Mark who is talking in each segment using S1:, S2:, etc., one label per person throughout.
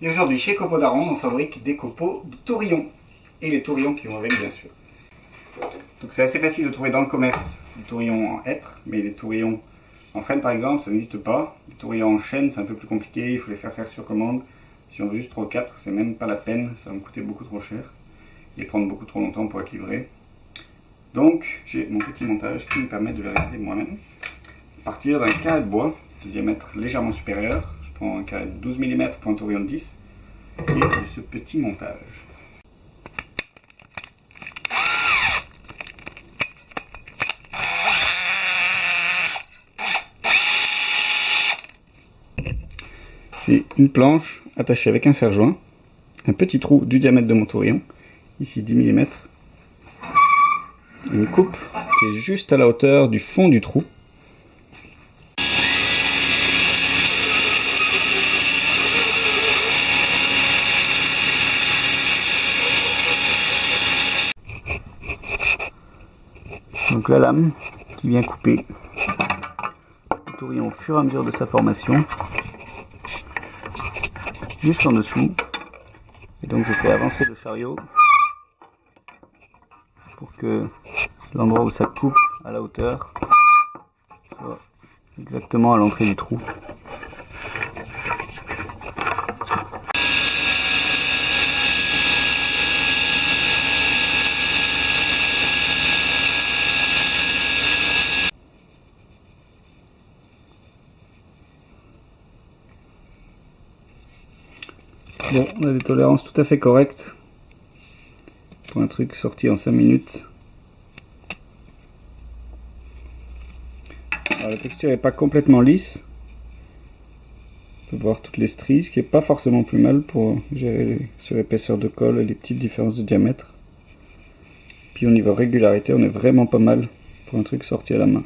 S1: Et aujourd'hui, chez Copeaux d'Aronde, on fabrique des copeaux de tourillons. Et les tourillons qui vont avec, bien sûr. Donc c'est assez facile de trouver dans le commerce des tourillons en hêtre, mais des tourillons en frêne par exemple, ça n'existe pas. Les tourillons en chêne, c'est un peu plus compliqué, il faut les faire sur commande. Si on veut juste 3 ou 4, c'est même pas la peine, ça va me coûter beaucoup trop cher et prendre beaucoup trop longtemps pour être livré. Donc j'ai mon petit montage qui me permet de le réaliser moi-même. À partir d'un carré de bois de diamètre légèrement supérieur, je prends un carré de 12 mm pour un tourillon de 10 et de ce petit montage. C'est une planche attachée avec un serre-joint, un petit trou du diamètre de mon tourillon, ici 10 mm, une coupe qui est juste à la hauteur du fond du trou. Donc la lame qui vient couper le tourillon au fur et à mesure de sa formation, juste en dessous. Et donc je fais avancer le chariot pour que l'endroit où ça coupe à la hauteur soit exactement à l'entrée du trou. Bon, on a des tolérances tout à fait correctes pour un truc sorti en 5 minutes. Alors, la texture n'est pas complètement lisse. On peut voir toutes les stries, ce qui n'est pas forcément plus mal pour gérer les surépaisseurs de colle et les petites différences de diamètre. Puis au niveau régularité, on est vraiment pas mal pour un truc sorti à la main.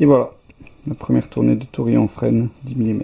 S1: Et voilà, la première tournée de tourillon en frêne 10 mm.